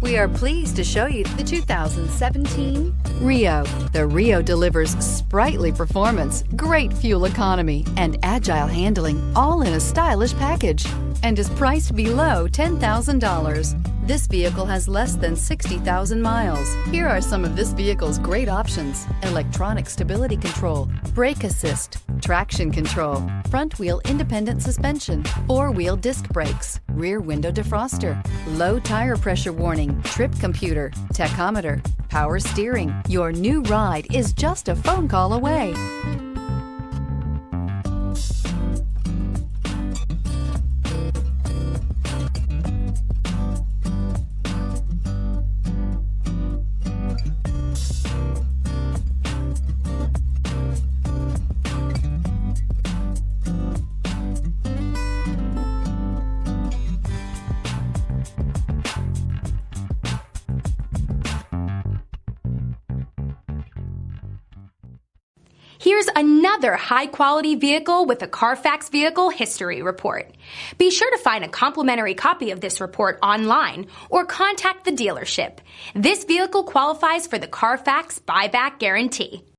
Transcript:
We are pleased to show you the 2017 Rio. The Rio delivers sprightly performance, great fuel economy, and agile handling, all in a stylish package, and is priced below $10,000. This vehicle has less than 60,000 miles. Here are some of this vehicle's great options: electronic stability control, brake assist, traction control, front wheel independent suspension, four-wheel disc brakes, rear window defroster, low tire pressure warning, trip computer, tachometer, power steering. Your new ride is just a phone call away. Here's another high-quality vehicle with a Carfax Vehicle History Report. Be sure to find a complimentary copy of this report online or contact the dealership. This vehicle qualifies for the Carfax Buyback Guarantee.